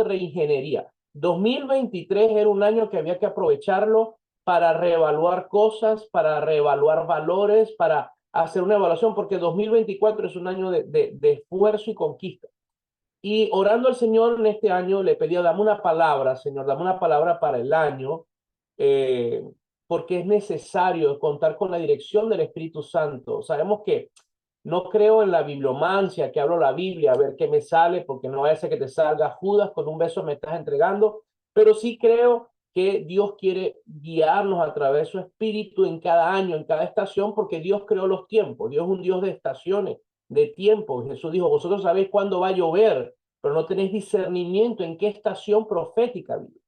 reingeniería. 2023 era un año que había que aprovecharlo para reevaluar cosas, para reevaluar valores, para hacer una evaluación, porque 2024 es un año de esfuerzo y conquista. Y orando al Señor en este año, le pedía, dame una palabra, Señor, dame una palabra para el año, eh, porque es necesario contar con la dirección del Espíritu Santo. Sabemos que no creo en la bibliomancia, que hablo la Biblia, a ver qué me sale, porque no vaya a ser que te salga Judas, con un beso me estás entregando, pero sí creo que Dios quiere guiarnos a través de su Espíritu en cada año, en cada estación, porque Dios creó los tiempos. Dios es un Dios de estaciones, de tiempos. Jesús dijo, vosotros sabéis cuándo va a llover, pero no tenéis discernimiento en qué estación profética vive.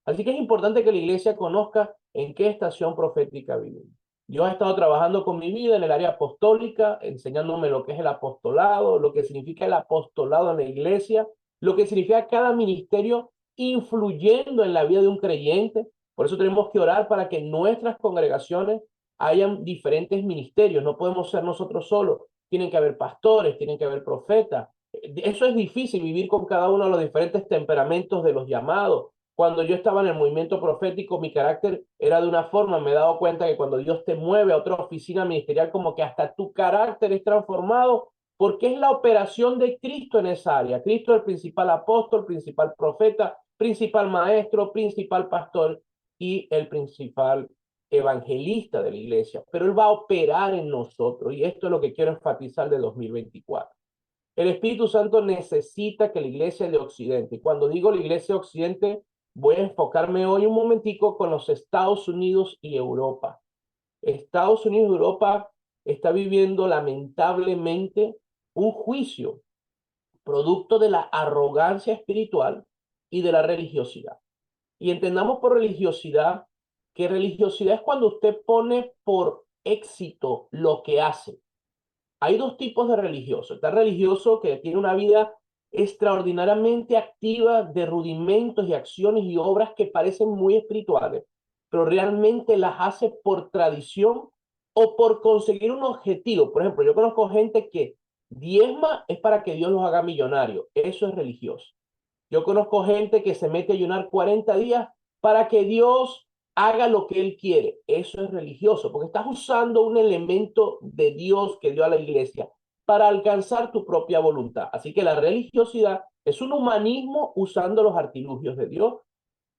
Así que es importante que la iglesia conozca en qué estación profética vivimos. Yo he estado trabajando con mi vida en el área apostólica, enseñándome lo que es el apostolado, lo que significa el apostolado en la iglesia, lo que significa cada ministerio influyendo en la vida de un creyente. Por eso tenemos que orar para que en nuestras congregaciones hayan diferentes ministerios. No podemos ser nosotros solos. Tienen que haber pastores, tienen que haber profetas. Eso es difícil, vivir con cada uno de los diferentes temperamentos de los llamados. Cuando yo estaba en el movimiento profético, mi carácter era de una forma. Me he dado cuenta que cuando Dios te mueve a otra oficina ministerial, como que hasta tu carácter es transformado, porque es la operación de Cristo en esa área. Cristo es el principal apóstol, principal profeta, principal maestro, principal pastor y el principal evangelista de la iglesia. Pero Él va a operar en nosotros, y esto es lo que quiero enfatizar de 2024. El Espíritu Santo necesita que la iglesia de Occidente, y cuando digo la iglesia de Occidente, voy a enfocarme hoy un momentico con los Estados Unidos y Europa. Estados Unidos y Europa está viviendo lamentablemente un juicio producto de la arrogancia espiritual y de la religiosidad. Y entendamos por religiosidad que religiosidad es cuando usted pone por éxito lo que hace. Hay dos tipos de religioso. Está el religioso que tiene una vida extraordinariamente activa de rudimentos y acciones y obras que parecen muy espirituales, pero realmente las hace por tradición o por conseguir un objetivo. Por ejemplo, yo conozco gente que diezma es para que Dios los haga millonarios. Eso es religioso. Yo conozco gente que se mete a ayunar 40 días para que Dios haga lo que Él quiere. Eso es religioso, porque estás usando un elemento de Dios que dio a la iglesia para alcanzar tu propia voluntad. Así que la religiosidad es un humanismo usando los artilugios de Dios.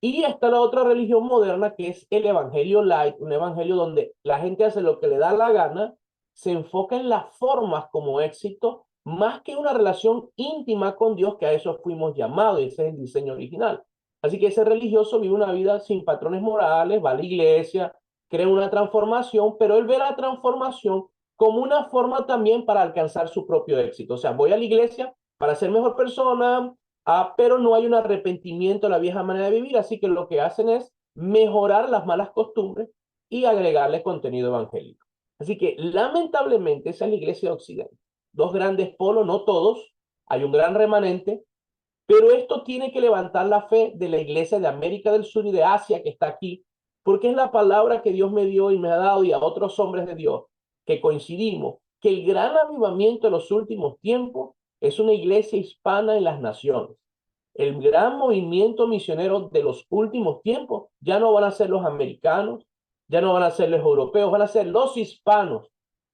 Y está la otra religión moderna que es el evangelio light, un evangelio donde la gente hace lo que le da la gana, se enfoca en las formas como éxito, más que una relación íntima con Dios, que a eso fuimos llamados, y ese es el diseño original. Así que ese religioso vive una vida sin patrones morales, va a la iglesia, crea una transformación, pero él ve la transformación como una forma también para alcanzar su propio éxito. O sea, voy a la iglesia para ser mejor persona, pero no hay un arrepentimiento de la vieja manera de vivir, así que lo que hacen es mejorar las malas costumbres y agregarle contenido evangélico. Así que lamentablemente esa es la iglesia de Occidente. Dos grandes polos, no todos, hay un gran remanente, pero esto tiene que levantar la fe de la iglesia de América del Sur y de Asia que está aquí, porque es la palabra que Dios me dio y me ha dado y a otros hombres de Dios que coincidimos, que el gran avivamiento de los últimos tiempos es una iglesia hispana en las naciones. El gran movimiento misionero de los últimos tiempos ya no van a ser los americanos, ya no van a ser los europeos, van a ser los hispanos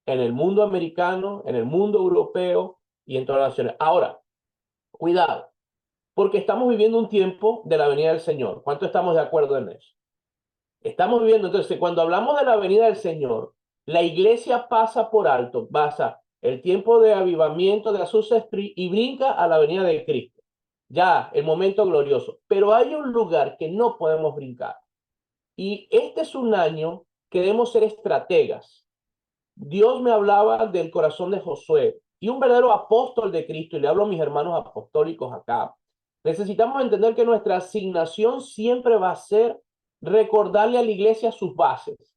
en el mundo americano, en el mundo europeo y en todas las naciones. Ahora, cuidado, porque estamos viviendo un tiempo de la venida del Señor. ¿Cuánto estamos de acuerdo en eso? Estamos viviendo, entonces, cuando hablamos de la venida del Señor, la iglesia pasa por alto, pasa el tiempo de avivamiento de Azusa Street y brinca a la venida de Cristo. Ya, el momento glorioso. Pero hay un lugar que no podemos brincar. Y este es un año que debemos ser estrategas. Dios me hablaba del corazón de Josué y un verdadero apóstol de Cristo, y le hablo a mis hermanos apostólicos acá. Necesitamos entender que nuestra asignación siempre va a ser recordarle a la iglesia sus bases,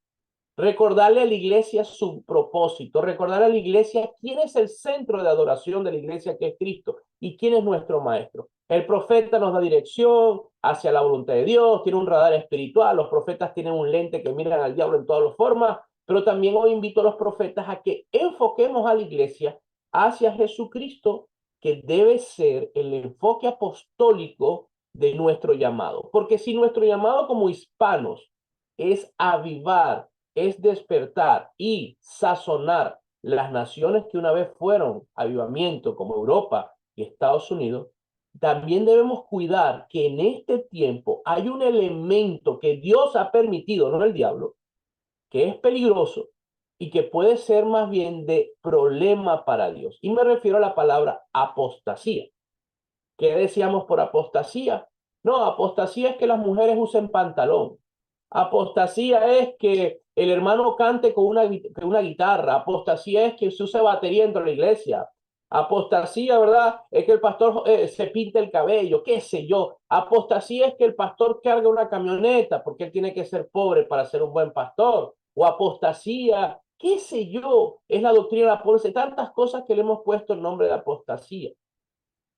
recordarle a la iglesia su propósito, recordarle a la iglesia quién es el centro de adoración de la iglesia, que es Cristo, y quién es nuestro maestro. El profeta nos da dirección hacia la voluntad de Dios, tiene un radar espiritual, los profetas tienen un lente que miran al diablo en todas las formas, pero también hoy invito a los profetas a que enfoquemos a la iglesia hacia Jesucristo, que debe ser el enfoque apostólico de nuestro llamado. Porque si nuestro llamado como hispanos es avivar, es despertar y sazonar las naciones que una vez fueron avivamiento, como Europa y Estados Unidos, también debemos cuidar que en este tiempo hay un elemento que Dios ha permitido, no el diablo, que es peligroso y que puede ser más bien de problema para Dios. Y me refiero a la palabra apostasía. ¿Qué decíamos por apostasía? No, apostasía es que las mujeres usen pantalón. Apostasía es que el hermano cante con una guitarra. Apostasía es que se use batería dentro de la iglesia. Apostasía, ¿verdad? Es que el pastor se pinte el cabello, qué sé yo. Apostasía es que el pastor cargue una camioneta porque él tiene que ser pobre para ser un buen pastor. O apostasía, qué sé yo, es la doctrina de la pobreza. Tantas cosas que le hemos puesto el nombre de apostasía.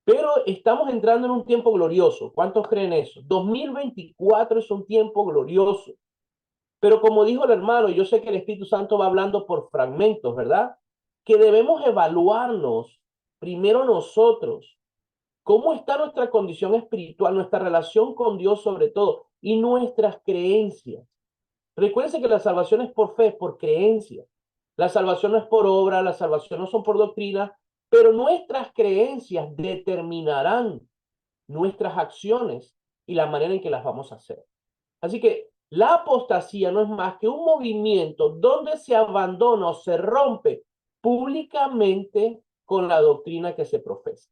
Pero estamos entrando en un tiempo glorioso. ¿Cuántos creen eso? 2024 es un tiempo glorioso. Pero como dijo el hermano, yo sé que el Espíritu Santo va hablando por fragmentos, ¿verdad? Que debemos evaluarnos primero nosotros. ¿Cómo está nuestra condición espiritual, nuestra relación con Dios sobre todo y nuestras creencias? Recuérdense que la salvación es por fe, por creencia. La salvación no es por obra, la salvación no son por doctrina, pero nuestras creencias determinarán nuestras acciones y la manera en que las vamos a hacer. Así que la apostasía no es más que un movimiento donde se abandona o se rompe públicamente con la doctrina que se profesa.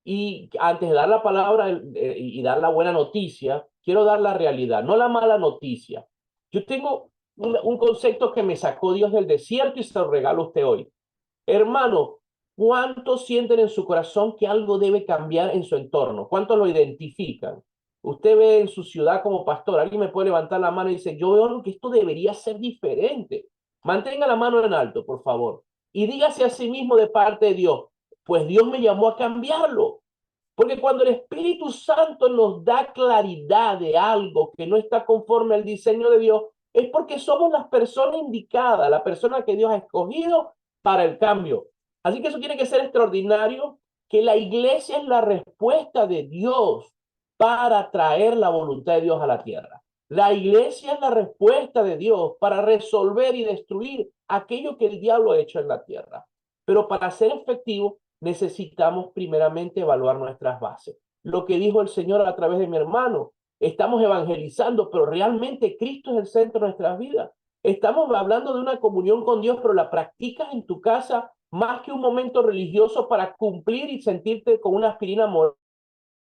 Y antes de dar la palabra y dar la buena noticia, quiero dar la realidad, no la mala noticia. Yo tengo un concepto que me sacó Dios del desierto y se lo regalo a usted hoy. Hermano, ¿cuántos sienten en su corazón que algo debe cambiar en su entorno? ¿Cuántos lo identifican? Usted ve en su ciudad como pastor, alguien me puede levantar la mano y dice, yo veo que esto debería ser diferente. Mantenga la mano en alto, por favor. Y dígase a sí mismo de parte de Dios, pues Dios me llamó a cambiarlo. Porque cuando el Espíritu Santo nos da claridad de algo que no está conforme al diseño de Dios, es porque somos las personas indicadas, la persona que Dios ha escogido para el cambio. Así que eso tiene que ser extraordinario, que la iglesia es la respuesta de Dios para traer la voluntad de Dios a la tierra. La iglesia es la respuesta de Dios para resolver y destruir aquello que el diablo ha hecho en la tierra. Pero para ser efectivo, necesitamos primeramente evaluar nuestras bases. Lo que dijo el Señor a través de mi hermano, estamos evangelizando, pero realmente Cristo es el centro de nuestras vidas. Estamos hablando de una comunión con Dios, pero la practicas en tu casa más que un momento religioso para cumplir y sentirte con una aspirina moral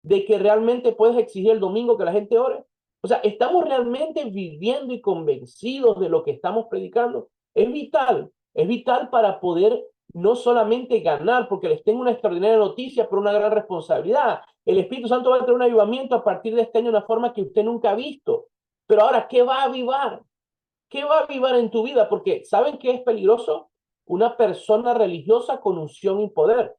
de que realmente puedes exigir el domingo que la gente ore. O sea, estamos realmente viviendo y convencidos de lo que estamos predicando. Es vital para poder no solamente ganar, porque les tengo una extraordinaria noticia, pero una gran responsabilidad. El Espíritu Santo va a traer un avivamiento a partir de este año de una forma que usted nunca ha visto. Pero ahora, ¿qué va a avivar? ¿Qué va a avivar en tu vida? Porque ¿saben qué es peligroso? Una persona religiosa con unción y poder.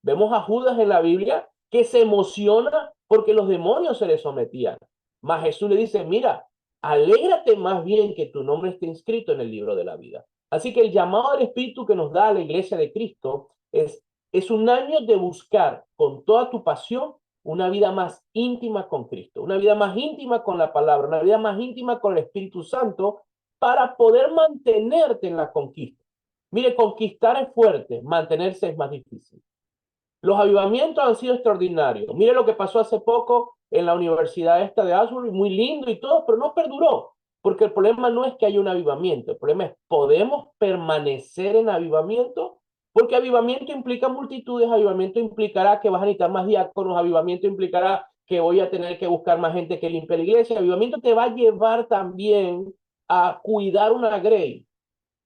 Vemos a Judas en la Biblia que se emociona porque los demonios se le sometían. Mas Jesús le dice, mira, alégrate más bien que tu nombre esté inscrito en el libro de la vida. Así que el llamado del Espíritu que nos da a la iglesia de Cristo es un año de buscar con toda tu pasión una vida más íntima con Cristo, una vida más íntima con la palabra, una vida más íntima con el Espíritu Santo para poder mantenerte en la conquista. Mire, conquistar es fuerte, mantenerse es más difícil. Los avivamientos han sido extraordinarios. Mire lo que pasó hace poco en la universidad esta de Ashbury, muy lindo y todo, pero no perduró. Porque el problema no es que haya un avivamiento, el problema es, ¿podemos permanecer en avivamiento? Porque avivamiento implica multitudes, avivamiento implicará que vas a necesitar más diáconos, avivamiento implicará que voy a tener que buscar más gente que limpie la iglesia, avivamiento te va a llevar también a cuidar una grey.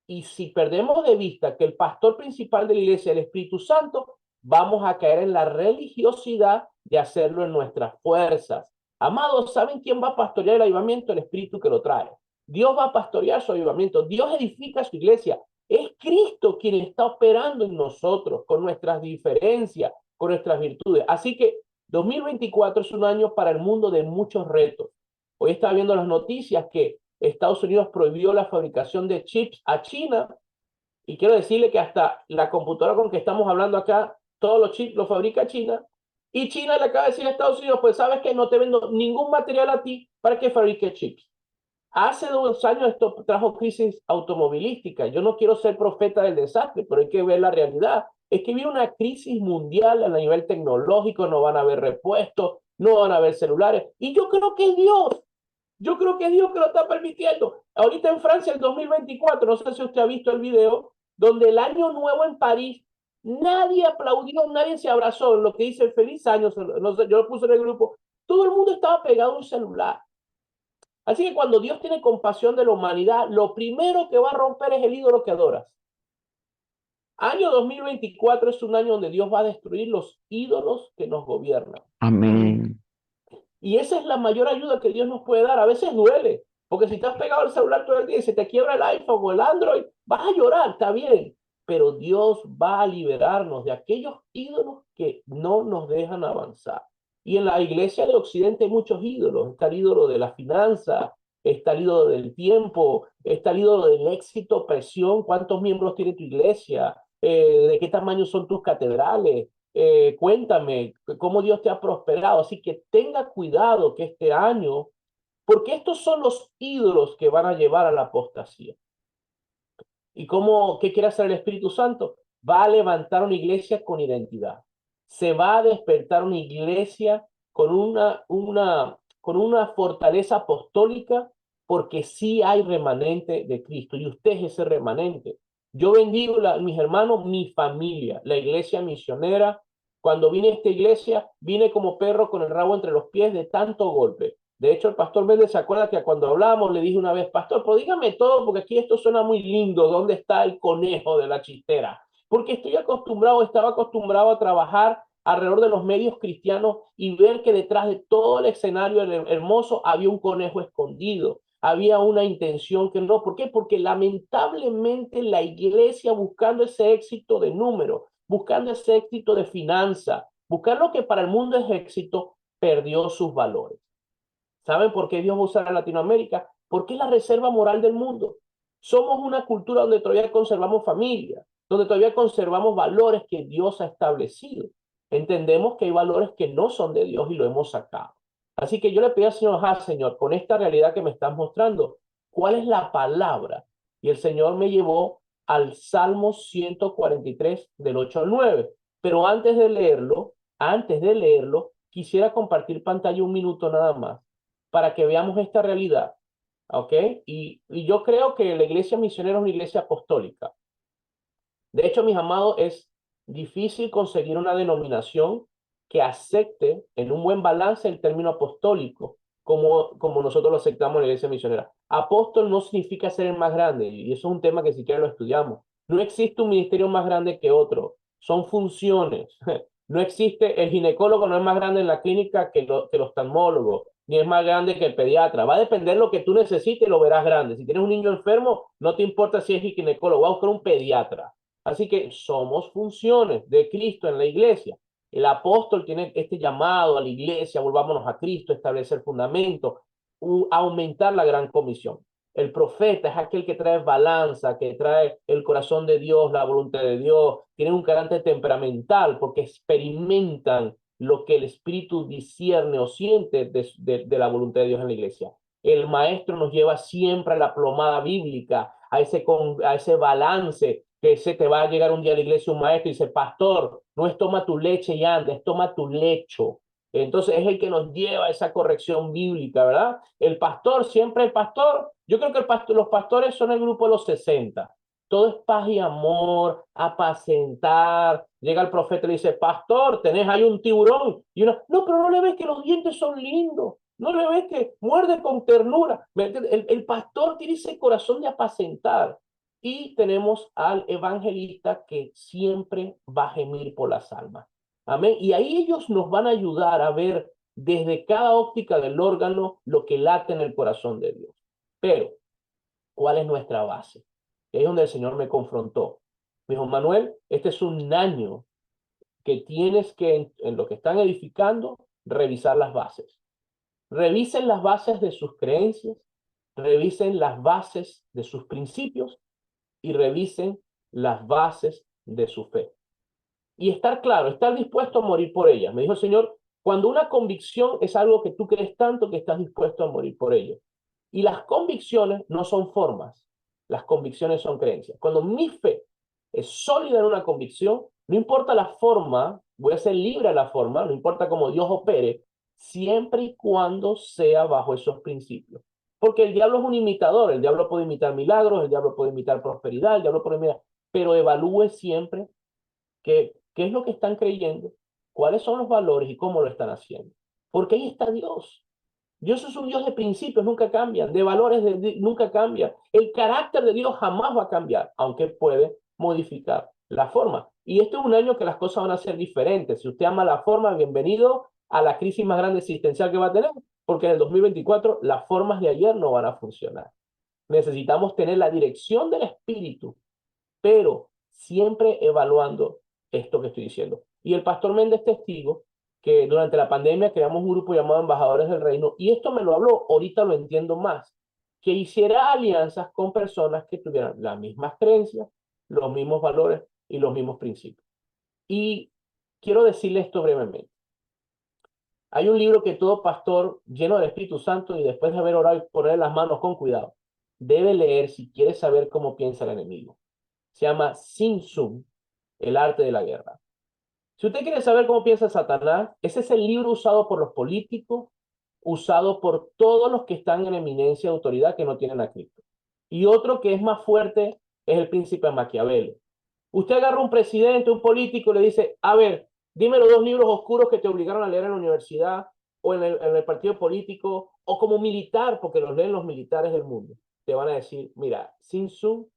Y si perdemos de vista que el pastor principal de la iglesia es el Espíritu Santo, vamos a caer en la religiosidad de hacerlo en nuestras fuerzas. Amados, ¿saben quién va a pastorear el avivamiento? El Espíritu que lo trae. Dios va a pastorear su avivamiento. Dios edifica su iglesia. Es Cristo quien está operando en nosotros con nuestras diferencias, con nuestras virtudes. Así que 2024 es un año para el mundo de muchos retos. Hoy estaba viendo las noticias que Estados Unidos prohibió la fabricación de chips a China y quiero decirle que hasta la computadora con que estamos hablando acá, todos los chips los fabrica China Y China le acaba de decir a Estados Unidos, pues sabes que no te vendo ningún material a ti para que fabrique chips. Hace 2 años esto trajo crisis automovilística. Yo no quiero ser profeta del desastre, pero hay que ver la realidad. Es que viene una crisis mundial a nivel tecnológico, no van a haber repuestos, no van a haber celulares. Y yo creo que es Dios. Yo creo que es Dios que lo está permitiendo. Ahorita en Francia, el 2024, no sé si usted ha visto el video, donde el año nuevo en París, nadie aplaudió, nadie se abrazó, lo que dice feliz año, no sé, yo lo puse en el grupo, todo el mundo estaba pegado a un celular. Así que cuando Dios tiene compasión de la humanidad, lo primero que va a romper es el ídolo que adoras. Año 2024 es un año donde Dios va a destruir los ídolos que nos gobiernan. Amén. Y esa es la mayor ayuda que Dios nos puede dar. A veces duele, porque si estás pegado al celular todo el día y se te quiebra el iPhone o el Android, vas a llorar, está bien. Pero Dios va a liberarnos de aquellos ídolos que no nos dejan avanzar. Y en la iglesia de Occidente hay muchos ídolos. Está el ídolo de la finanza, está el ídolo del tiempo, está el ídolo del éxito, presión, cuántos miembros tiene tu iglesia, de qué tamaño son tus catedrales, cuéntame cómo Dios te ha prosperado. Así que tenga cuidado que este año, porque estos son los ídolos que van a llevar a la apostasía. ¿Y cómo, qué quiere hacer el Espíritu Santo? Va a levantar una iglesia con identidad. Se va a despertar una iglesia con con una fortaleza apostólica, porque sí hay remanente de Cristo y usted es ese remanente. Yo bendigo, mis hermanos, mi familia, la iglesia misionera. Cuando vine a esta iglesia, vine como perro con el rabo entre los pies de tanto golpe. De hecho, el pastor Méndez se acuerda que cuando hablábamos le dije una vez, pastor, pero dígame todo, porque aquí esto suena muy lindo. ¿Dónde está el conejo de la chistera? Porque estaba acostumbrado a trabajar alrededor de los medios cristianos y ver que detrás de todo el escenario hermoso había un conejo escondido. Había una intención que no. ¿Por qué? Porque lamentablemente la iglesia, buscando ese éxito de número, buscando ese éxito de finanza, buscar lo que para el mundo es éxito, perdió sus valores. ¿Saben por qué Dios usa a Latinoamérica? Porque es la reserva moral del mundo. Somos una cultura donde todavía conservamos familia, donde todavía conservamos valores que Dios ha establecido. Entendemos que hay valores que no son de Dios y lo hemos sacado. Así que yo le pido al Señor, Señor, con esta realidad que me estás mostrando, ¿cuál es la palabra? Y el Señor me llevó al Salmo 143 del 8 al 9. Pero antes de leerlo, quisiera compartir pantalla un minuto nada más para que veamos esta realidad, ¿ok? Y yo creo que la iglesia misionera es una iglesia apostólica. De hecho, mis amados, es difícil conseguir una denominación que acepte en un buen balance el término apostólico, como nosotros lo aceptamos en la iglesia misionera. Apóstol no significa ser el más grande, y eso es un tema que si siquiera lo estudiamos. No existe un ministerio más grande que otro, son funciones. No existe, el ginecólogo no es más grande en la clínica que el oftalmólogo, ni es más grande que el pediatra. Va a depender de lo que tú necesites, lo verás grande. Si tienes un niño enfermo, no te importa si es ginecólogo, va a buscar un pediatra. Así que somos funciones de Cristo en la iglesia. El apóstol tiene este llamado a la iglesia, volvámonos a Cristo, establecer fundamentos, aumentar la gran comisión. El profeta es aquel que trae balanza, que trae el corazón de Dios, la voluntad de Dios, tiene un carácter temperamental porque experimentan lo que el Espíritu discierne o siente de la voluntad de Dios en la iglesia. El maestro nos lleva siempre a la plomada bíblica, a ese balance, que se te va a llegar un día a la iglesia un maestro y dice, pastor, no es toma tu leche y anda, es toma tu lecho. Entonces es el que nos lleva a esa corrección bíblica, ¿verdad? El pastor, siempre el pastor, yo creo que los pastores son el grupo de los 60. Todo es paz y amor, apacentar. Llega el profeta y le dice, pastor, tenés ahí un tiburón. Y uno, no, pero no le ves que los dientes son lindos. No le ves que muerde con ternura. El pastor tiene ese corazón de apacentar. Y tenemos al evangelista que siempre va a gemir por las almas. Amén. Y ahí ellos nos van a ayudar a ver desde cada óptica del órgano lo que late en el corazón de Dios. Pero, ¿cuál es nuestra base? Ahí es donde el Señor me confrontó. Me dijo, Manuel, este es un año que tienes que, en lo que están edificando, revisar las bases. Revisen las bases de sus creencias, revisen las bases de sus principios y revisen las bases de su fe. y estar claro, estar dispuesto a morir por ellas. Me dijo el Señor, cuando una convicción es algo que tú crees tanto que estás dispuesto a morir por ello. Y las convicciones no son formas, las convicciones son creencias. Cuando mi fe es sólida en una convicción, no importa la forma, voy a ser libre de la forma, no importa cómo Dios opere, siempre y cuando sea bajo esos principios. Porque el diablo es un imitador, el diablo puede imitar milagros, el diablo puede imitar prosperidad, el diablo puede imitar, pero evalúe siempre qué es lo que están creyendo, cuáles son los valores y cómo lo están haciendo. Porque ahí está Dios. Dios es un Dios de principios, nunca cambian, de valores nunca cambia. El carácter de Dios jamás va a cambiar, aunque puede modificar la forma. Y este es un año que las cosas van a ser diferentes. Si usted ama la forma, bienvenido a la crisis más grande existencial que va a tener, porque en el 2024 las formas de ayer no van a funcionar. Necesitamos tener la dirección del Espíritu, pero siempre evaluando esto que estoy diciendo. Y el pastor Méndez testigo que durante la pandemia creamos un grupo llamado Embajadores del Reino, y esto me lo habló, ahorita lo entiendo más, que hiciera alianzas con personas que tuvieran las mismas creencias, los mismos valores y los mismos principios. Y quiero decirle esto brevemente. Hay un libro que todo pastor lleno del Espíritu Santo y después de haber orado y poner las manos con cuidado, debe leer si quiere saber cómo piensa el enemigo. Se llama Sun Tzu, el arte de la guerra. Si usted quiere saber cómo piensa Satanás, ese es el libro usado por los políticos, usado por todos los que están en eminencia de autoridad que no tienen a Cristo. Y otro que es más fuerte es el príncipe Maquiavelo. Usted agarra un presidente, un político y le dice, a ver, dime los dos libros oscuros que te obligaron a leer en la universidad o en el partido político o como militar, porque los leen los militares del mundo. Te van a decir, mira, Sun Tzu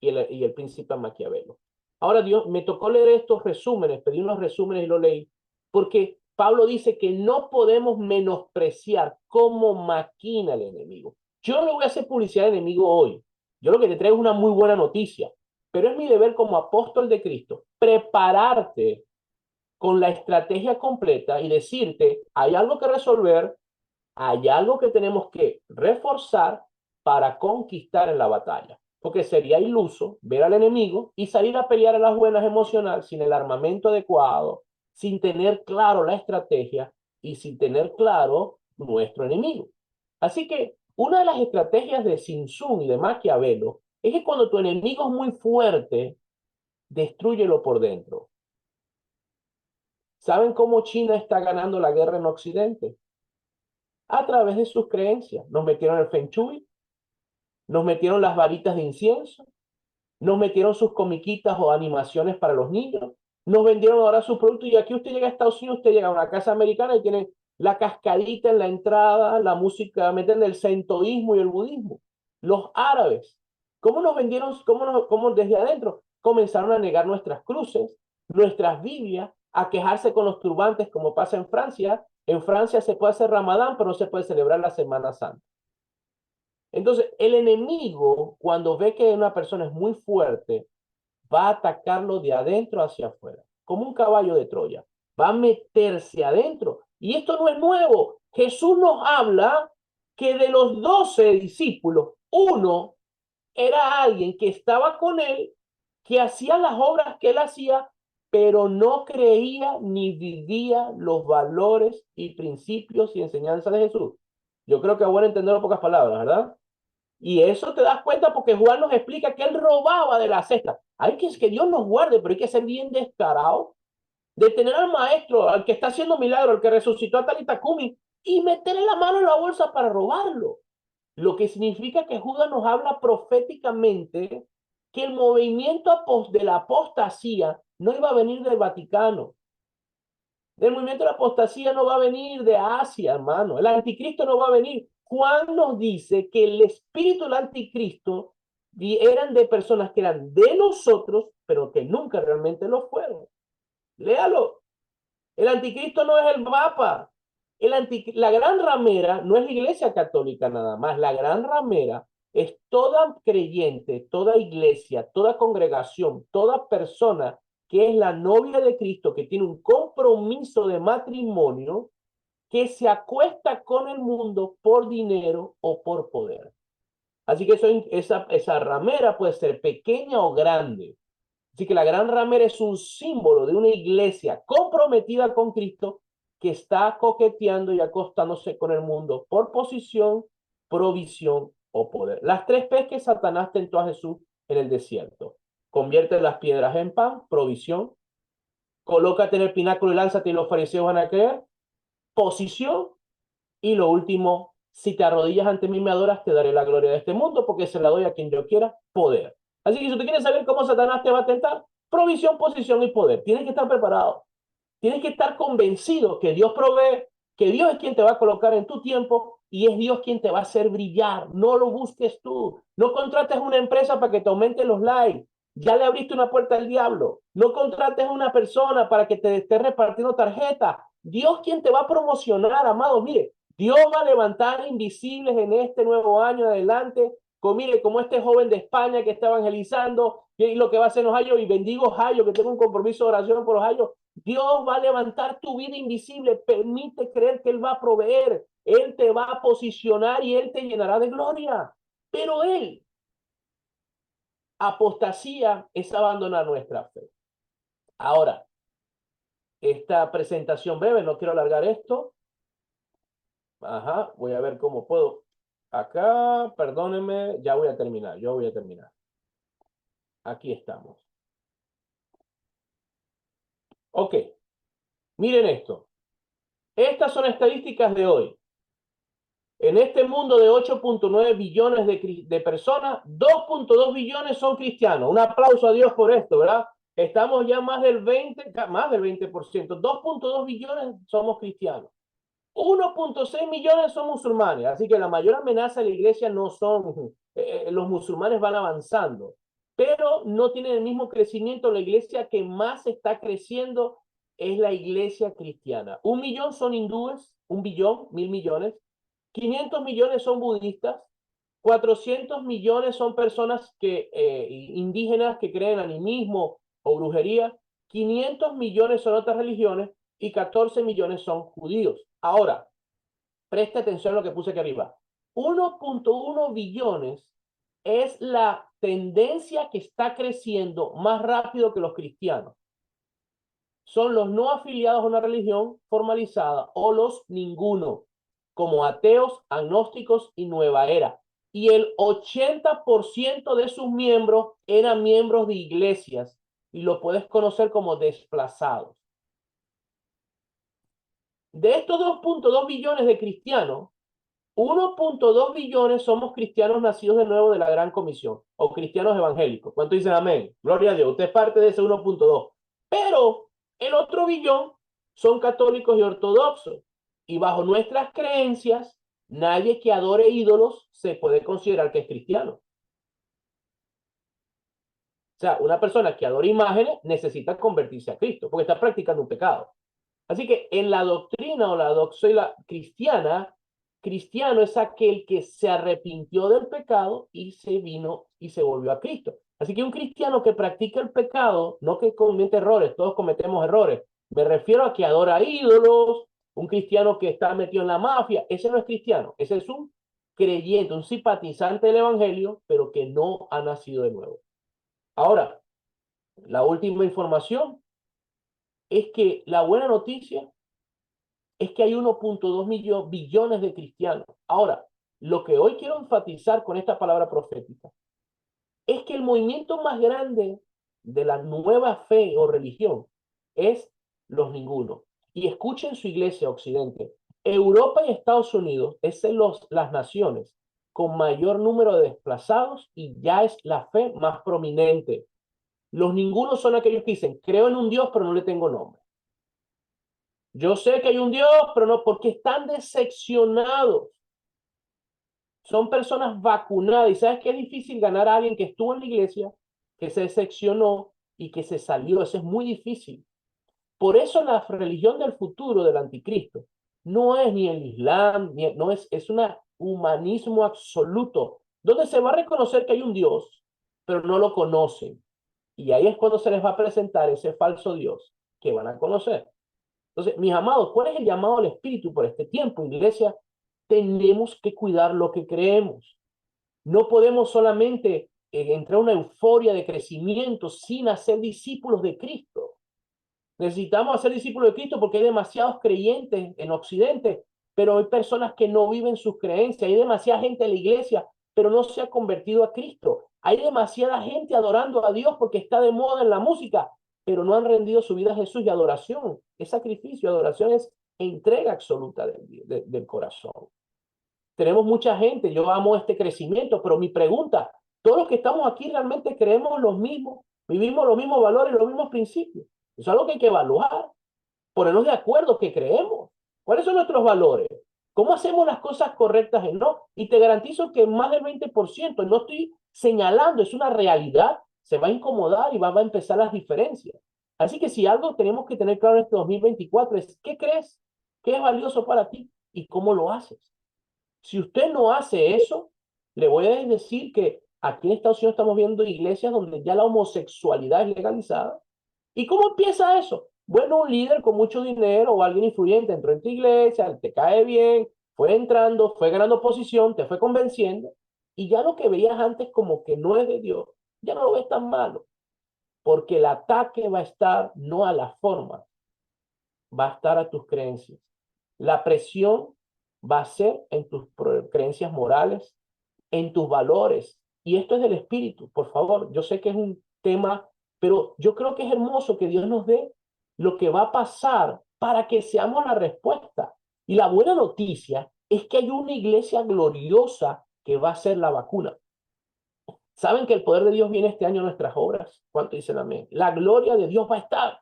y el príncipe Maquiavelo. Ahora Dios, me tocó leer estos resúmenes, pedí unos resúmenes y lo leí, porque Pablo dice que no podemos menospreciar cómo maquina el enemigo. Yo no le voy a hacer publicidad al enemigo hoy. Yo lo que te traigo es una muy buena noticia, pero es mi deber como apóstol de Cristo prepararte con la estrategia completa y decirte, hay algo que resolver, hay algo que tenemos que reforzar para conquistar en la batalla. Porque sería iluso ver al enemigo y salir a pelear a las buenas emocional sin el armamento adecuado, sin tener claro la estrategia y sin tener claro nuestro enemigo. Así que una de las estrategias de Sun Tzu y de Maquiavelo es que cuando tu enemigo es muy fuerte, destrúyelo por dentro. ¿Saben cómo China está ganando la guerra en Occidente? A través de sus creencias. Nos metieron el Feng Shui, nos metieron las varitas de incienso, nos metieron sus comiquitas o animaciones para los niños, nos vendieron ahora sus productos y aquí usted llega a Estados Unidos, usted llega a una casa americana y tiene la cascadita en la entrada, la música, meten el sintoísmo y el budismo. Los árabes, ¿cómo nos vendieron, cómo desde adentro comenzaron a negar nuestras cruces, nuestras Biblias, a quejarse con los turbantes como pasa en Francia? En Francia se puede hacer Ramadán, pero no se puede celebrar la Semana Santa. Entonces, el enemigo, cuando ve que una persona es muy fuerte, va a atacarlo de adentro hacia afuera, como un caballo de Troya. Va a meterse adentro. Y esto no es nuevo. Jesús nos habla que de los 12 discípulos, uno era alguien que estaba con él, que hacía las obras que él hacía, pero no creía ni vivía los valores y principios y enseñanzas de Jesús. Yo creo que es bueno entenderlo en pocas palabras, ¿verdad? Y eso te das cuenta porque Juan nos explica que él robaba de la cesta. Hay que Dios nos guarde, pero hay que ser bien descarado de tener al maestro, al que está haciendo milagro, al que resucitó a Talita Kumi, y meterle la mano en la bolsa para robarlo. Lo que significa que Judas nos habla proféticamente que el movimiento de la apostasía no iba a venir del Vaticano. El movimiento de la apostasía no va a venir de Asia, hermano. El anticristo no va a venir. Juan nos dice que el espíritu del anticristo eran de personas que eran de nosotros, pero que nunca realmente lo fueron. Léalo. El anticristo no es el papa. La gran ramera no es la iglesia católica nada más. La gran ramera es toda creyente, toda iglesia, toda congregación, toda persona que es la novia de Cristo, que tiene un compromiso de matrimonio, que se acuesta con el mundo por dinero o por poder. Así que esa ramera puede ser pequeña o grande. Así que la gran ramera es un símbolo de una iglesia comprometida con Cristo que está coqueteando y acostándose con el mundo por posición, provisión o poder. Las tres P's que Satanás tentó a Jesús en el desierto. Convierte las piedras en pan, provisión. Colócate en el pináculo y lánzate y los fariseos van a creer, posición. Y lo último, si te arrodillas ante mí y me adoras, te daré la gloria de este mundo porque se la doy a quien yo quiera, poder. Así que si tú quieres saber cómo Satanás te va a tentar, provisión, posición y poder. Tienes que estar preparado. Tienes que estar convencido que Dios provee, que Dios es quien te va a colocar en tu tiempo y es Dios quien te va a hacer brillar. No lo busques tú. No contrates una empresa para que te aumente los likes. Ya le abriste una puerta al diablo. No contrates a una persona para que te esté repartiendo tarjetas. Dios quien te va a promocionar, amado. Mire, Dios va a levantar invisibles en este nuevo año adelante. Mire, como este joven de España que está evangelizando, y lo que va a hacer en Ohio, y bendigo Ohio, que tengo un compromiso de oración por Ohio. Dios va a levantar tu vida invisible. Permite creer que Él va a proveer. Él te va a posicionar y Él te llenará de gloria. Pero Él, apostasía es abandonar nuestra fe. Ahora, esta presentación breve, no quiero alargar esto. Ajá, voy a ver cómo puedo. Acá, perdónenme, ya voy a terminar, yo voy a terminar. Aquí estamos. Ok, miren esto. Estas son estadísticas de hoy. En este mundo de 8.9 billones de personas, 2.2 billones son cristianos. Un aplauso a Dios por esto, ¿verdad? Estamos ya más del 20%. 2.2 billones somos cristianos. 1.6 millones son musulmanes. Así que la mayor amenaza a la iglesia no son, los musulmanes van avanzando, pero no tienen el mismo crecimiento. La iglesia que más está creciendo es la iglesia cristiana. 1 millón son hindúes, 1 billón, 1.000 millones. 500 millones son budistas, 400 millones son personas indígenas que creen en animismo o brujería, 500 millones son otras religiones y 14 millones son judíos. Ahora, presta atención a lo que puse aquí arriba. 1.1 billones es la tendencia que está creciendo más rápido que los cristianos. Son los no afiliados a una religión formalizada o los ninguno, como ateos, agnósticos y nueva era. Y el 80% de sus miembros eran miembros de iglesias y lo puedes conocer como desplazados. De estos 2.2 billones de cristianos, 1.2 billones somos cristianos nacidos de nuevo de la Gran Comisión o cristianos evangélicos. ¿Cuánto dicen amén? Gloria a Dios. Usted es parte de ese 1.2. Pero el otro billón son católicos y ortodoxos. Y bajo nuestras creencias, nadie que adore ídolos se puede considerar que es cristiano. O sea, una persona que adora imágenes necesita convertirse a Cristo porque está practicando un pecado. Así que en la doctrina o la doxia cristiana, cristiano es aquel que se arrepintió del pecado y se vino y se volvió a Cristo. Así que un cristiano que practica el pecado, no que comete errores, todos cometemos errores. Me refiero a que adora ídolos, un cristiano que está metido en la mafia, ese no es cristiano, ese es un creyente, un simpatizante del evangelio, pero que no ha nacido de nuevo. Ahora, la última información es que la buena noticia es que hay 1.2 billones de cristianos. Ahora, lo que hoy quiero enfatizar con esta palabra profética es que el movimiento más grande de la nueva fe o religión es los ningunos. Y escuchen su iglesia occidente. Europa y Estados Unidos es las naciones con mayor número de desplazados y ya es la fe más prominente. Los ningunos son aquellos que dicen, creo en un Dios, pero no le tengo nombre. Yo sé que hay un Dios, pero no, porque están decepcionados. Son personas vacunadas. Y sabes que es difícil ganar a alguien que estuvo en la iglesia, que se decepcionó y que se salió. Eso es muy difícil. Por eso la religión del futuro del anticristo no es ni el Islam, no es un humanismo absoluto, donde se va a reconocer que hay un Dios, pero no lo conocen. Y ahí es cuando se les va a presentar ese falso Dios que van a conocer. Entonces, mis amados, ¿cuál es el llamado al Espíritu por este tiempo, iglesia? Tenemos que cuidar lo que creemos. No podemos solamente entrar en una euforia de crecimiento sin hacer discípulos de Cristo. Necesitamos hacer discípulos de Cristo porque hay demasiados creyentes en Occidente, pero hay personas que no viven sus creencias. Hay demasiada gente en la iglesia, pero no se ha convertido a Cristo. Hay demasiada gente adorando a Dios porque está de moda en la música, pero no han rendido su vida a Jesús. Y adoración es sacrificio, adoración es entrega absoluta del corazón. Tenemos mucha gente, yo amo este crecimiento, pero mi pregunta, ¿todos los que estamos aquí realmente creemos los mismos, vivimos los mismos valores, los mismos principios? Eso es algo que hay que evaluar, ponernos de acuerdo que creemos. ¿Cuáles son nuestros valores? ¿Cómo hacemos las cosas correctas y no? Y te garantizo que más del 20%, no estoy señalando, es una realidad, se va a incomodar y va a empezar las diferencias. Así que si algo tenemos que tener claro en este 2024 es, ¿qué crees? ¿Qué es valioso para ti? ¿Y cómo lo haces? Si usted no hace eso, le voy a decir que aquí en Estados Unidos estamos viendo iglesias donde ya la homosexualidad es legalizada. ¿Y cómo empieza eso? Bueno, un líder con mucho dinero o alguien influyente entró en tu iglesia, te cae bien, fue entrando, fue ganando posición, te fue convenciendo, y ya lo que veías antes como que no es de Dios, ya no lo ves tan malo, porque el ataque va a estar no a la forma, va a estar a tus creencias. La presión va a ser en tus creencias morales, en tus valores. Y esto es del espíritu, por favor. Yo sé que es un tema, pero yo creo que es hermoso que Dios nos dé lo que va a pasar para que seamos la respuesta. Y la buena noticia es que hay una iglesia gloriosa que va a ser la vacuna. ¿Saben que el poder de Dios viene este año a nuestras obras? ¿Cuánto dicen amén? La gloria de Dios va a estar.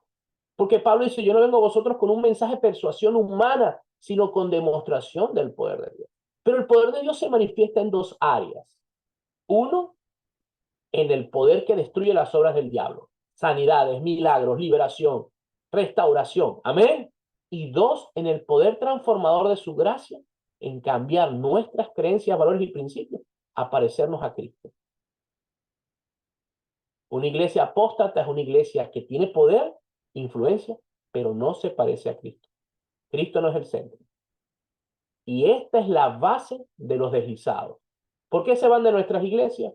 Porque Pablo dice, yo no vengo a vosotros con un mensaje de persuasión humana, sino con demostración del poder de Dios. Pero el poder de Dios se manifiesta en dos áreas. Uno, en el poder que destruye las obras del diablo. Sanidades, milagros, liberación, restauración. Amén. Y dos, en el poder transformador de su gracia, en cambiar nuestras creencias, valores y principios, a parecernos a Cristo. Una iglesia apóstata es una iglesia que tiene poder, influencia, pero no se parece a Cristo. Cristo no es el centro. Y esta es la base de los deslizados. ¿Por qué se van de nuestras iglesias?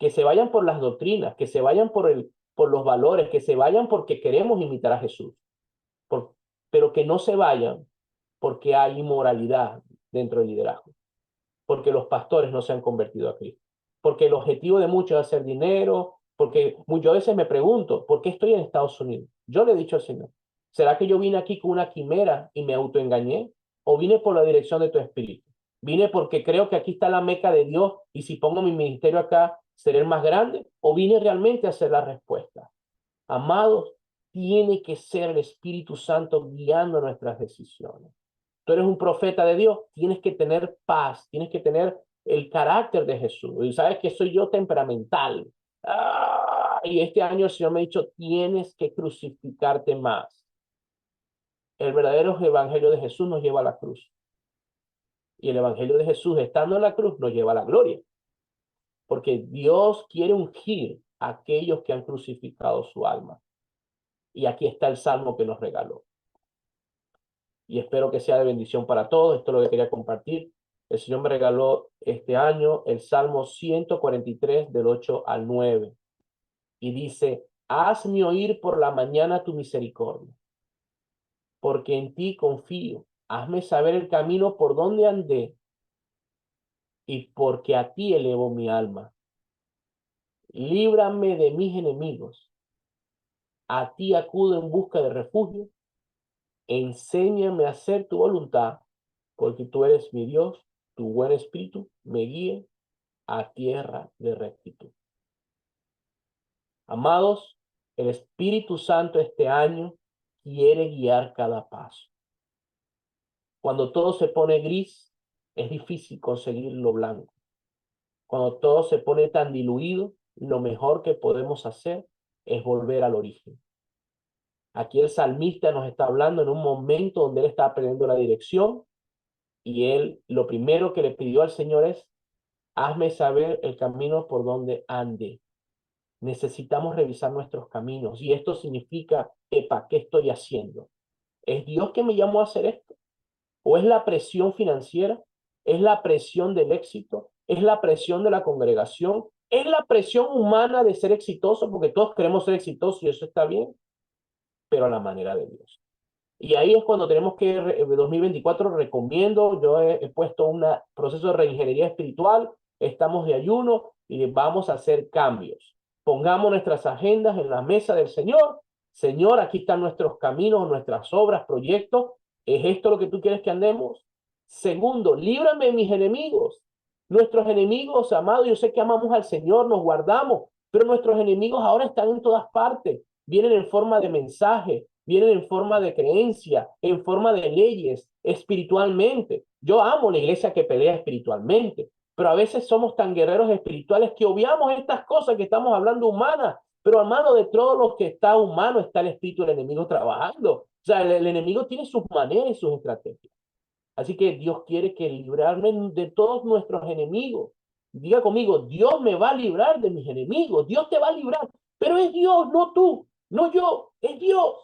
Que se vayan por las doctrinas, que se vayan por los valores, que se vayan porque queremos imitar a Jesús. Pero que no se vayan porque hay inmoralidad dentro del liderazgo. Porque los pastores no se han convertido a Cristo. Porque el objetivo de muchos es hacer dinero. Porque yo a veces me pregunto, ¿por qué estoy en Estados Unidos? Yo le he dicho al Señor, ¿será que yo vine aquí con una quimera y me autoengañé? ¿O vine por la dirección de tu espíritu? ¿Vine porque creo que aquí está la meca de Dios y si pongo mi ministerio acá, seré el más grande? ¿O vine realmente a hacer la respuesta? Amados, tiene que ser el Espíritu Santo guiando nuestras decisiones. Tú eres un profeta de Dios, tienes que tener paz, tienes que tener el carácter de Jesús. Y sabes que soy yo temperamental. Y este año el Señor me ha dicho, tienes que crucificarte más. El verdadero evangelio de Jesús nos lleva a la cruz. Y el evangelio de Jesús, estando en la cruz, nos lleva a la gloria. Porque Dios quiere ungir a aquellos que han crucificado su alma. Y aquí está el salmo que nos regaló. Y espero que sea de bendición para todos. Esto es lo que quería compartir. El Señor me regaló este año el Salmo 143 del 8 al 9. Y dice, hazme oír por la mañana tu misericordia, porque en ti confío. Hazme saber el camino por donde andé, y porque a ti elevo mi alma. Líbrame de mis enemigos. A ti acudo en busca de refugio. Enséñame a hacer tu voluntad, porque tú eres mi Dios, tu buen espíritu me guíe a tierra de rectitud. Amados, el Espíritu Santo este año quiere guiar cada paso. Cuando todo se pone gris, es difícil conseguir lo blanco. Cuando todo se pone tan diluido, lo mejor que podemos hacer es volver al origen. Aquí el salmista nos está hablando en un momento donde él está perdiendo la dirección y él lo primero que le pidió al Señor es, hazme saber el camino por donde ande. Necesitamos revisar nuestros caminos y esto significa, epa, ¿qué estoy haciendo? ¿Es Dios que me llamó a hacer esto? ¿O es la presión financiera? ¿Es la presión del éxito? ¿Es la presión de la congregación? Es la presión humana de ser exitoso, porque todos queremos ser exitosos y eso está bien, pero a la manera de Dios. Y ahí es cuando tenemos que, 2024 recomiendo, yo he puesto un proceso de reingeniería espiritual, estamos de ayuno y vamos a hacer cambios. Pongamos nuestras agendas en la mesa del Señor. Señor, aquí están nuestros caminos, nuestras obras, proyectos. ¿Es esto lo que tú quieres que andemos? Segundo, líbrame de mis enemigos. Nuestros enemigos, amados, yo sé que amamos al Señor, nos guardamos, pero nuestros enemigos ahora están en todas partes. Vienen en forma de mensaje, vienen en forma de creencia, en forma de leyes, espiritualmente. Yo amo la iglesia que pelea espiritualmente, pero a veces somos tan guerreros espirituales que obviamos estas cosas que estamos hablando humanas, pero hermano, de todo lo que está humano está el espíritu del enemigo trabajando. O sea, el enemigo tiene sus maneras y sus estrategias. Así que Dios quiere que librarme de todos nuestros enemigos. Diga conmigo, Dios me va a librar de mis enemigos, Dios te va a librar, pero es Dios, no tú, no yo, es Dios.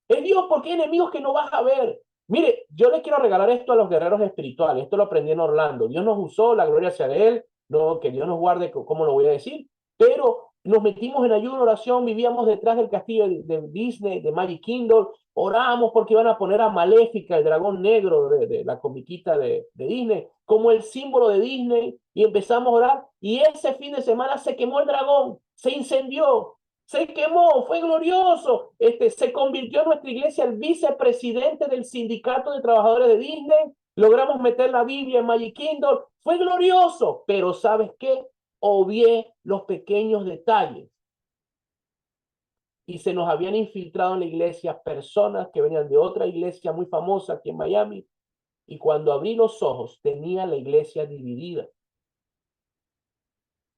Es Dios porque hay enemigos que no vas a ver. Mire, yo le quiero regalar esto a los guerreros espirituales. Esto lo aprendí en Orlando. Dios nos usó, la gloria sea de Él. No, que Dios nos guarde, ¿cómo lo voy a decir? Pero nos metimos en ayuno, oración, vivíamos detrás del castillo de Disney, de Magic Kingdom. Oramos porque iban a poner a Maléfica, el dragón negro de la comiquita de Disney, como el símbolo de Disney. Y empezamos a orar. Y ese fin de semana se quemó el dragón, se incendió. Se quemó, fue glorioso. Se convirtió en nuestra iglesia el vicepresidente del sindicato de trabajadores de Disney. Logramos meter la Biblia en Magic Kingdom. Fue glorioso, pero ¿sabes qué? Obvié los pequeños detalles. Y se nos habían infiltrado en la iglesia personas que venían de otra iglesia muy famosa aquí en Miami. Y cuando abrí los ojos, tenía la iglesia dividida.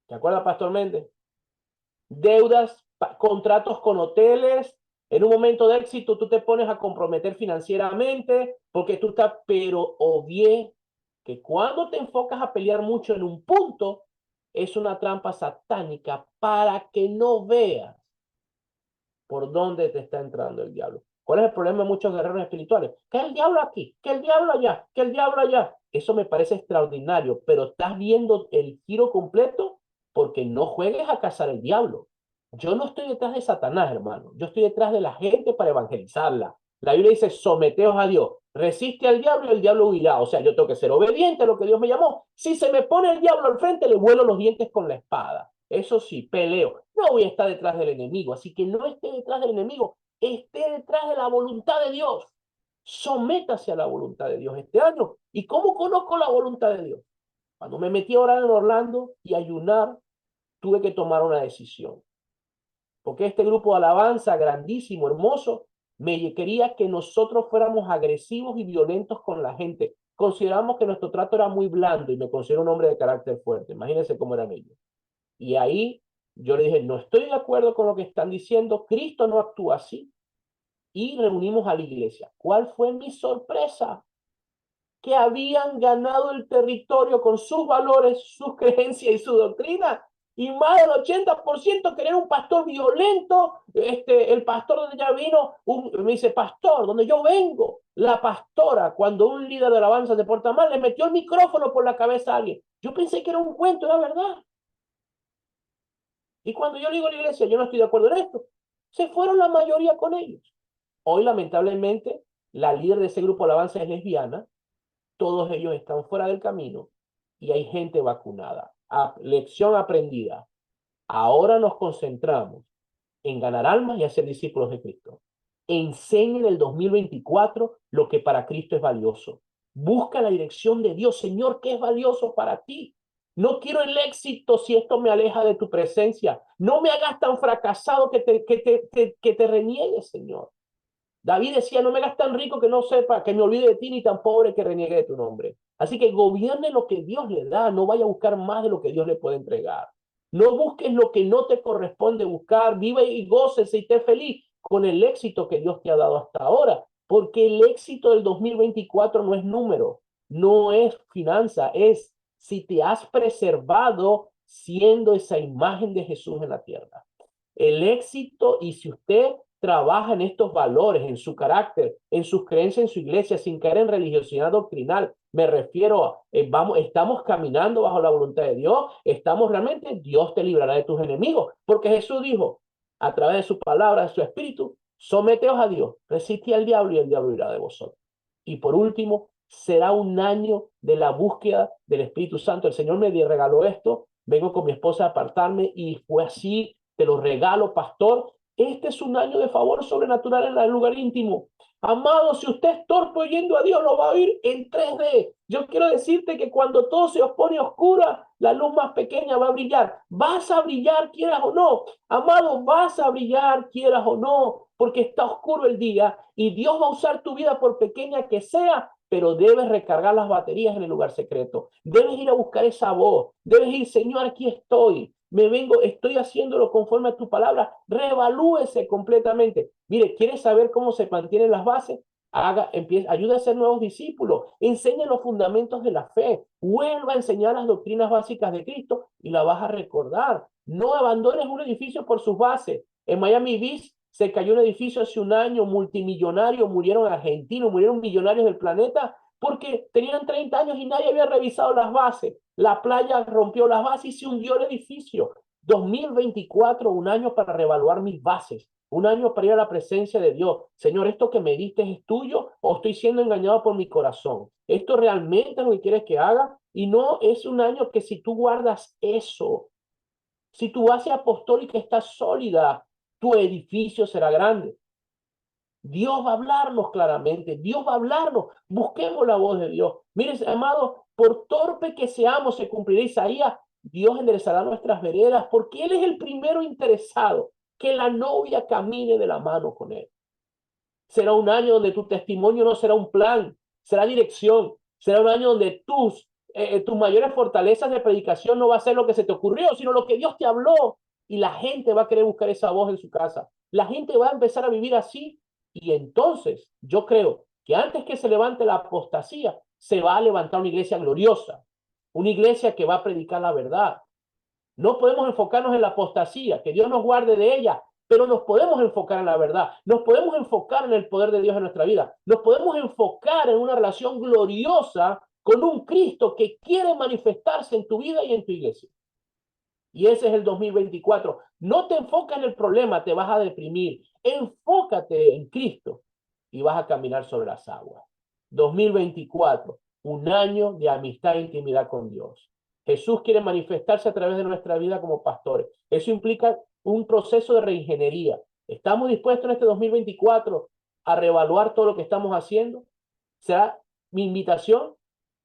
¿Te acuerdas, Pastor Méndez? Deudas, contratos con hoteles. En un momento de éxito tú te pones a comprometer financieramente porque tú estás, pero obvié que cuando te enfocas a pelear mucho en un punto, es una trampa satánica para que no veas por dónde te está entrando el diablo. ¿Cuál es el problema de muchos guerreros espirituales? Que el diablo aquí, que el diablo allá, que el diablo allá. Eso me parece extraordinario, pero estás viendo el giro completo porque no juegues a cazar el diablo. Yo no estoy detrás de Satanás, hermano. Yo estoy detrás de la gente para evangelizarla. La Biblia dice, someteos a Dios. Resiste al diablo y el diablo huirá. O sea, yo tengo que ser obediente a lo que Dios me llamó. Si se me pone el diablo al frente, le vuelo los dientes con la espada. Eso sí, peleo. No voy a estar detrás del enemigo. Así que no esté detrás del enemigo. Esté detrás de la voluntad de Dios. Sométase a la voluntad de Dios este año. ¿Y cómo conozco la voluntad de Dios? Cuando me metí a orar en Orlando y ayunar, tuve que tomar una decisión. Porque este grupo de alabanza, grandísimo, hermoso, me quería que nosotros fuéramos agresivos y violentos con la gente. Consideramos que nuestro trato era muy blando y me considero un hombre de carácter fuerte. Imagínense cómo eran ellos. Y ahí yo le dije, no estoy de acuerdo con lo que están diciendo, Cristo no actúa así. Y reunimos a la iglesia. ¿Cuál fue mi sorpresa? Que habían ganado el territorio con sus valores, sus creencias y su doctrina. Y más del 80% querían un pastor violento. El pastor donde ya vino, me dice, pastor, donde yo vengo, la pastora, cuando un líder de alabanza se porta mal, le metió el micrófono por la cabeza a alguien. Yo pensé que era un cuento, era verdad. Y cuando yo le digo a la iglesia, yo no estoy de acuerdo en esto, se fueron la mayoría con ellos. Hoy, lamentablemente, la líder de ese grupo de alabanza es lesbiana, todos ellos están fuera del camino y hay gente vacunada. Lección aprendida. Ahora nos concentramos en ganar almas y hacer discípulos de Cristo. Enseña en el 2024 lo que para Cristo es valioso. Busca la dirección de Dios. Señor, ¿qué es valioso para ti? No quiero el éxito si esto me aleja de tu presencia. No me hagas tan fracasado que te reniegues, Señor. David decía, no me hagas tan rico que no sepa, que me olvide de ti, ni tan pobre que reniegue de tu nombre. Así que gobierne lo que Dios le da, no vaya a buscar más de lo que Dios le puede entregar. No busques lo que no te corresponde buscar, vive y gócese y esté feliz con el éxito que Dios te ha dado hasta ahora, porque el éxito del 2024 no es número, no es finanza, es si te has preservado siendo esa imagen de Jesús en la tierra. El éxito, y si usted trabaja en estos valores, en su carácter, en sus creencias, en su iglesia, sin caer en religiosidad doctrinal. Me refiero a, estamos caminando bajo la voluntad de Dios, estamos realmente, Dios te librará de tus enemigos, porque Jesús dijo, a través de su palabra, de su espíritu, someteos a Dios, resistid al diablo y el diablo irá de vosotros. Y por último, será un año de la búsqueda del Espíritu Santo. El Señor me regaló esto, vengo con mi esposa a apartarme y fue así, te lo regalo, pastor. Este es un año de favor sobrenatural en el lugar íntimo. Amado, si usted es torpe oyendo a Dios, lo va a oír en 3D. Yo quiero decirte que cuando todo se os pone oscura, la luz más pequeña va a brillar. Vas a brillar, quieras o no. Amado, vas a brillar, quieras o no, porque está oscuro el día y Dios va a usar tu vida por pequeña que sea, pero debes recargar las baterías en el lugar secreto. Debes ir a buscar esa voz. Debes ir, Señor, aquí estoy. Me vengo, estoy haciéndolo conforme a tu palabra. Reevalúese completamente. Mire, ¿quieres saber cómo se mantienen las bases? Ayuda a ser nuevos discípulos, enseña los fundamentos de la fe, vuelva a enseñar las doctrinas básicas de Cristo y la vas a recordar. No abandones un edificio por sus bases. En Miami Beach se cayó un edificio hace un año, multimillonario, murieron argentinos, murieron millonarios del planeta porque tenían 30 años y nadie había revisado las bases. La playa rompió las bases y se hundió el edificio. 2024, un año para reevaluar mis bases, un año para ir a la presencia de Dios. Señor, ¿esto que me diste es tuyo o estoy siendo engañado por mi corazón? ¿Esto realmente es lo que quieres que haga? Y no es un año que si tú guardas eso, si tu base apostólica está sólida, tu edificio será grande. Dios va a hablarnos claramente, Dios va a hablarnos, busquemos la voz de Dios. Mire, amado, por torpe que seamos, se cumplirá Isaías, Dios enderezará nuestras veredas, porque Él es el primero interesado, que la novia camine de la mano con Él. Será un año donde tu testimonio no será un plan, será dirección, será un año donde tus mayores fortalezas de predicación no va a ser lo que se te ocurrió, sino lo que Dios te habló, y la gente va a querer buscar esa voz en su casa. La gente va a empezar a vivir así. Y entonces yo creo que antes que se levante la apostasía, se va a levantar una iglesia gloriosa, una iglesia que va a predicar la verdad. No podemos enfocarnos en la apostasía, que Dios nos guarde de ella, pero nos podemos enfocar en la verdad, nos podemos enfocar en el poder de Dios en nuestra vida, nos podemos enfocar en una relación gloriosa con un Cristo que quiere manifestarse en tu vida y en tu iglesia. Y ese es el 2024. No te enfocas en el problema, te vas a deprimir. Enfócate en Cristo y vas a caminar sobre las aguas. 2024, un año de amistad e intimidad con Dios. Jesús quiere manifestarse a través de nuestra vida como pastores. Eso implica un proceso de reingeniería. ¿Estamos dispuestos en este 2024 a reevaluar todo lo que estamos haciendo? Será mi invitación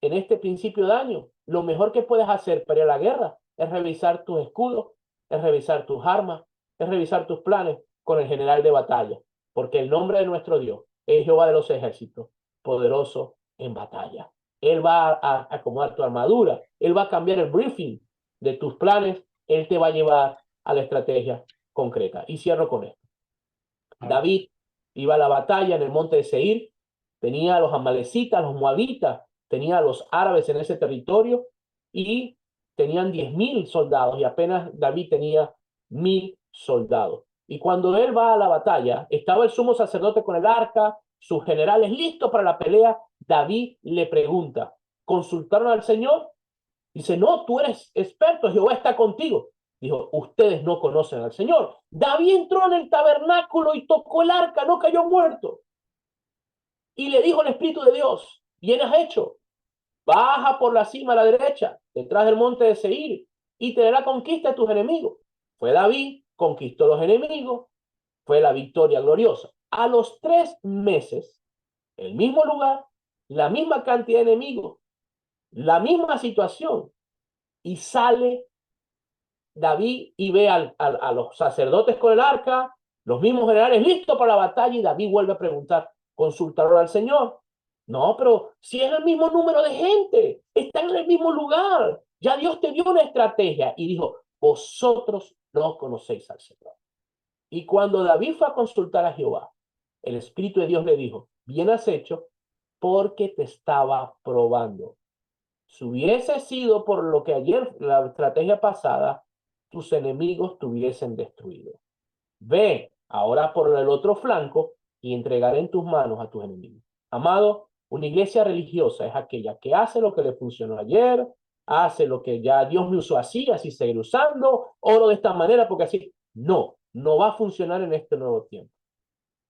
en este principio de año. Lo mejor que puedes hacer para ir a la guerra es revisar tus escudos, es revisar tus armas, es revisar tus planes con el general de batalla, porque el nombre de nuestro Dios es Jehová de los ejércitos, poderoso en batalla. Él va a acomodar tu armadura, Él va a cambiar el briefing de tus planes, Él te va a llevar a la estrategia concreta. Y cierro con esto. David iba a la batalla en el monte de Seir, tenía a los amalecitas, los moabitas, tenía a los árabes en ese territorio y tenían 10.000 soldados y apenas David tenía 1.000 soldados. Y cuando él va a la batalla, estaba el sumo sacerdote con el arca, sus generales listos para la pelea. David le pregunta, ¿consultaron al Señor? Dice, no, tú eres experto, Jehová está contigo. Dijo, ustedes no conocen al Señor. David entró en el tabernáculo y tocó el arca, no cayó muerto. Y le dijo el Espíritu de Dios, bien has hecho, baja por la cima a la derecha, detrás del monte de Seir, y te dará conquista de tus enemigos. Fue David, conquistó los enemigos, fue la victoria gloriosa. A los 3 meses, el mismo lugar, la misma cantidad de enemigos, la misma situación, y sale David y ve a los sacerdotes con el arca, los mismos generales listos para la batalla, y David vuelve a preguntar, ¿consultaron al Señor? No, pero si es el mismo número de gente, están en el mismo lugar, ya Dios te dio una estrategia, y dijo, vosotros no conocéis al Señor. Y cuando David fue a consultar a Jehová, el Espíritu de Dios le dijo, bien has hecho, porque te estaba probando. Si hubiese sido por lo que ayer, la estrategia pasada, tus enemigos te hubiesen destruido. Ve, ahora por el otro flanco y entregaré en tus manos a tus enemigos. Amado, una iglesia religiosa es aquella que hace lo que le funcionó ayer, hace lo que ya Dios me usó así, así seguir usando, oro de esta manera porque así. No, no va a funcionar en este nuevo tiempo.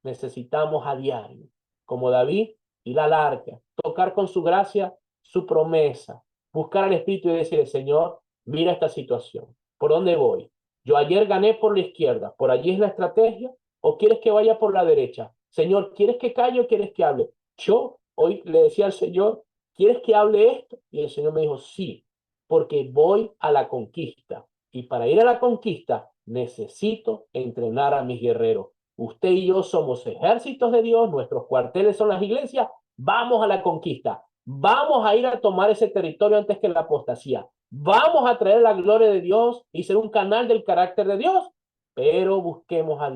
Necesitamos a diario, como David, ir al arca, tocar con su gracia su promesa, buscar al Espíritu y decirle, Señor, mira esta situación, ¿por dónde voy? Yo ayer gané por la izquierda, ¿por allí es la estrategia? ¿O quieres que vaya por la derecha? Señor, ¿quieres que calle o quieres que hable? Yo hoy le decía al Señor, ¿quieres que hable esto? Y el Señor me dijo, sí, porque voy a la conquista. Y para ir a la conquista necesito entrenar a mis guerreros. Usted y yo somos ejércitos de Dios, nuestros cuarteles son las iglesias. Vamos a la conquista. Vamos a ir a tomar ese territorio antes que la apostasía. Vamos a traer la gloria de Dios y ser un canal del carácter de Dios, pero busquemos a Dios.